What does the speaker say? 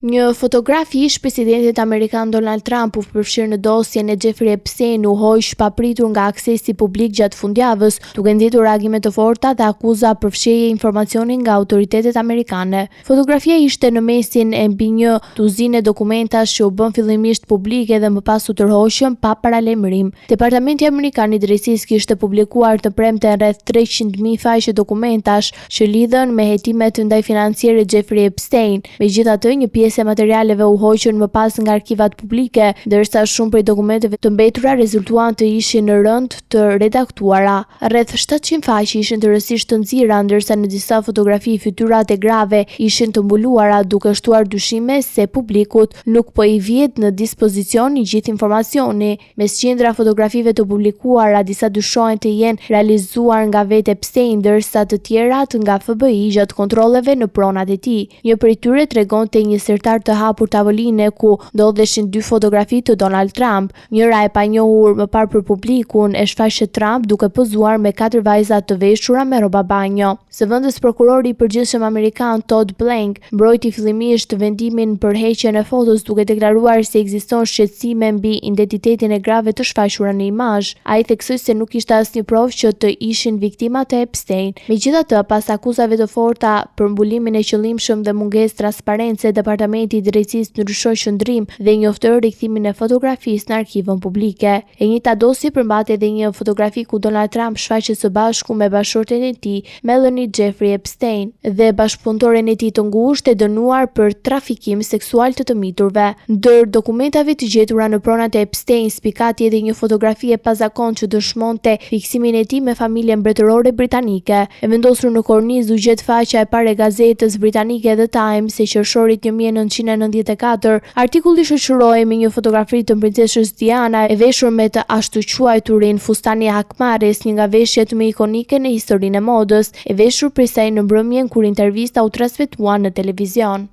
Një fotograf i ish presidentit amerikan Donald Trump u përfshirë në dosjen e Jeffrey Epstein u hoq papritur nga aksesi publik gjatë fundjavës, duke nxitur reagime të forta dhe akuza për fshehje informacioni nga autoritetet amerikane. Fotografia ishte në mesin e mbi një tuzinë dokumentash që u bën fillimisht publike dhe më pas u tërhoqën pa paralajmërim. Departamenti amerikan i drejtësisë kishte publikuar të premten rreth 300.000 faqe dokumentash që lidhen me hetimet ndaj financiere Jeffrey Epstein. Megjithatë, një pjesë e materialeve u hoqën më pas nga arkivat publike, ndërsa shumë prej dokumenteve të mbetura rezultuan të ishin në rënd të redaktuara. Rreth 700 faqe ishin të rësisht të nxira, ndërsa në disa fotografi fytyrat e grave ishin të mbuluara, duke shtuar dyshime se publikut nuk po i vjet në dispozicion i gjithë informacioni. Mes qindra fotografive të publikuara, disa dyshohen të jenë realizuar nga vetë Epstein, ndërsa të tjerat nga FBI gjatë kontrolleve në pronat e tij. Një prej tyre tregonte një të hapur tavoline ku ndodheshin dy fotografi të Donald Trump. Njëra e panjohur më parë për publikun e shfaqet Trump duke pozuar me 4 vajza të veshura me rroba banjo. Së vendos prokurori i përgjithshëm amerikan Todd Blank mbrojti fillimisht vendimin për heqjen e fotos, duke deklaruar se ekziston shqetësime mbi identitetin e grave të shfaqura në imazh. Ai theksoi se nuk kishte asnjë provë që të ishin viktima të Epstein. Megjithatë, pas akuzave të forta për mbulimin e qëllimshëm dhe mungesë transparence, Departamenti i drejtësisë ndryshoi qendrim dhe njoftoi rikthimin e fotografisë në arkivën publike. E njëjta dosje përmbante edhe një fotografi ku Donald Trump shfaqet së bashku me bashkëshorten e tij, Melanie Jeffrey Epstein, dhe bashkëpunëtoren e tij të ngushtë e dënuar për trafikim seksual të miturve. Ndër dokumentave të gjetura në pronat e Epstein spikati edhe një fotografi e pazakontë që dëshmonte fiksimin e tij me familjen mbretërore britanike. E vendosur në kornizë u gjet faqja e parë e gazetës britanike The Times e qershorit 1994, artikulli shoqërohej me një fotografi të princeshës Diana e veshur me të ashtu quajturin fustani hakmares, një nga veshjet më ikonike në historinë e modës, e veshur prej saj në mbrëmjen kur intervista u transmetua në televizion.